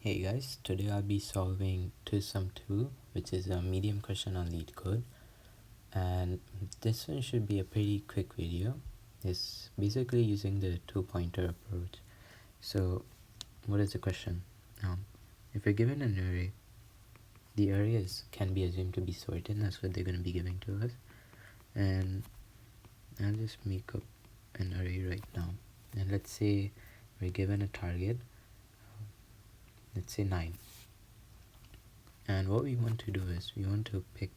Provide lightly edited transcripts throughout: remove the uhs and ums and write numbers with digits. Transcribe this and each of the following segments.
Hey guys, today I'll be solving 2 sum 2, which is a medium question on LeetCode, and this one should be a pretty quick video. It's basically using the two-pointer approach. So what is the question? If you're given an array, the array can be assumed to be sorted. That's what they're going to be giving to us, and I'll just make up an array right now. And let's say we're given a target, let's say 9. And what we want to do is we want to pick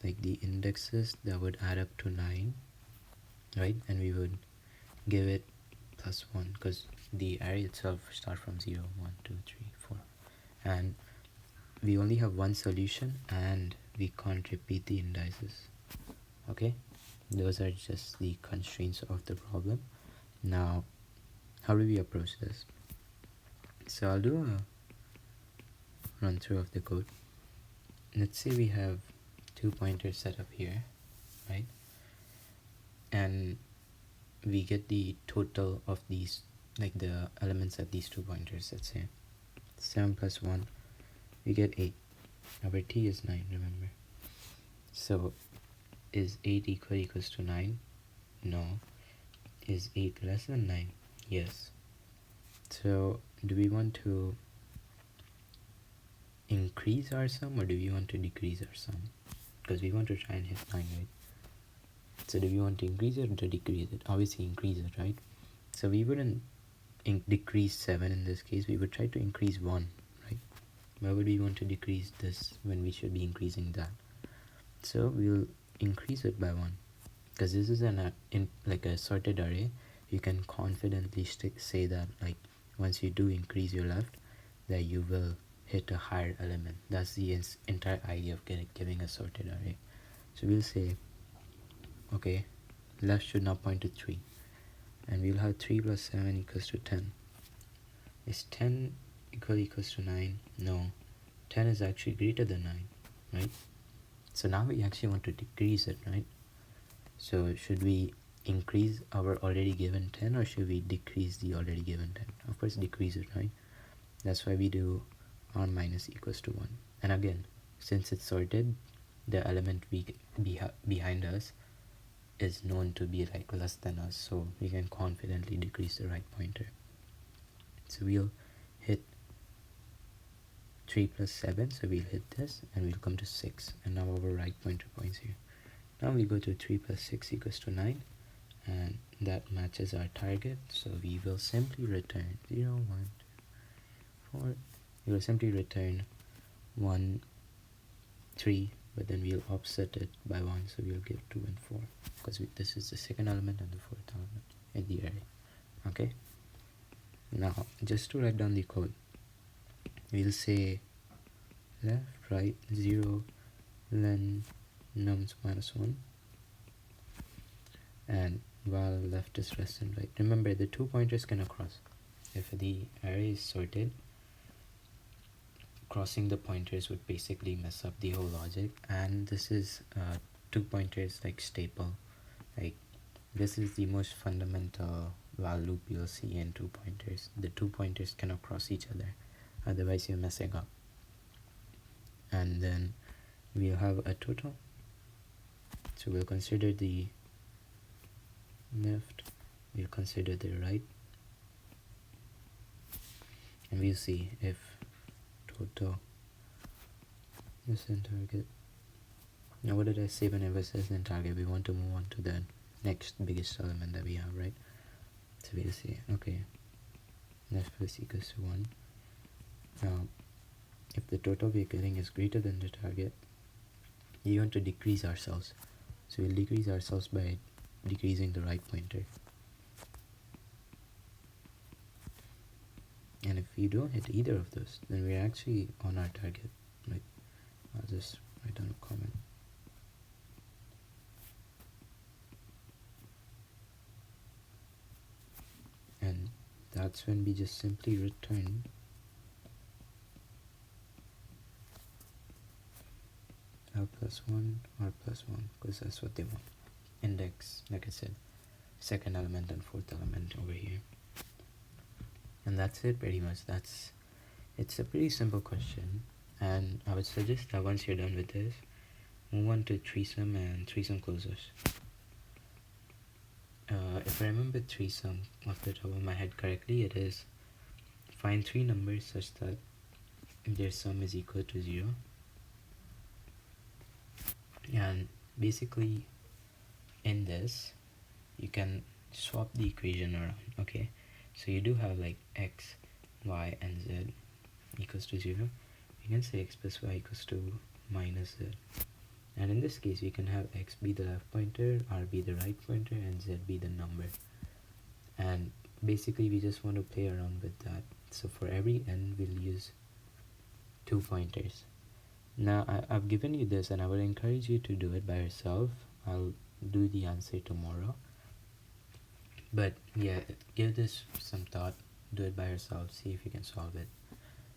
like the indexes that would add up to 9, right? And we would give it plus 1 because the array itself start from 0, 1, 2, 3, 4, and we only have one solution and we can't repeat the indices. Okay, those are just the constraints of the problem. Now how do we approach this? So I'll do a run through of the code. Let's say we have 2 pointers set up here, right? And we get the total of these, like the elements at these 2 pointers. Let's say 7 plus 1, we get 8. Our t is 9, remember. So is 8 equals to 9? No. Is 8 less than 9? Yes. So do we want to increase our sum or do we want to decrease our sum? Because we want to try and hit 9, right? So do we want to increase it or to decrease it? Obviously increase it, right? So we wouldn't decrease 7 in this case. We would try to increase 1, right? Why would we want to decrease this when we should be increasing that? So we'll increase it by 1 because this is like a sorted array. You can confidently say that like once you do increase your left, that you will hit a higher element. That's the entire idea of giving a sorted array. So we'll say, okay, left should now point to 3, and we'll have 3 plus 7 equals to 10. Is 10 equals to 9? No, 10 is actually greater than 9, right? So now we actually want to decrease it, right? So should we increase our already given 10 or should we decrease the already given 10? Of course decrease it, right? That's why we do r minus equals to 1. And again, since it's sorted, the element behind us is known to be like less than us, so we can confidently decrease the right pointer. So we'll hit 3 plus 7, so we'll hit this and we'll come to 6, and now our right pointer points here. Now we go to 3 plus 6 equals to 9, and that matches our target, so we will simply return 0, 1, 2, 4. We will simply return 1, 3, but then we'll offset it by 1, so we'll give 2 and 4 because this is the second element and the fourth element in the array. Okay, now just to write down the code, we'll say left, right, 0, len nums minus 1, and while left is less than right. Remember, the 2 pointers cannot cross. If the array is sorted, crossing the pointers would basically mess up the whole logic, and this is 2 pointers like staple. Like this is the most fundamental while loop you'll see in 2 pointers. The 2 pointers cannot cross each other, otherwise you're messing up. And then we'll have a total, so we'll consider the left, we'll consider the right, and we'll see if total is in target. Now what did I say whenever it says in target? We want to move on to the next biggest element that we have, right? So we'll say, okay, left plus equals to 1. Now if the total we're getting is greater than the target, we want to decrease ourselves, so we'll decrease ourselves by decreasing the right pointer. And if we don't hit either of those, then we're actually on our target, right? I'll just write down a comment. And that's when we just simply return r plus 1, r plus 1, because that's what they want. Index, like I said, second element and fourth element over here. And that's it pretty much. That's It's a pretty simple question, and I would suggest that once you're done with this, move on to threesome and threesome closures. If I remember threesome off the top of my head correctly, it is find three numbers such that their sum is equal to 0. And basically, in this, you can swap the equation around, okay? So you do have like x, y, and z equals to 0. You can say x plus y equals to minus z. And in this case, we can have x be the left pointer, r be the right pointer, and z be the number. And basically, we just want to play around with that. So for every n, we'll use 2 pointers. Now, I've given you this, and I would encourage you to do it by yourself. I'll do the answer tomorrow. But yeah, give this some thought, do it by yourself, see if you can solve it.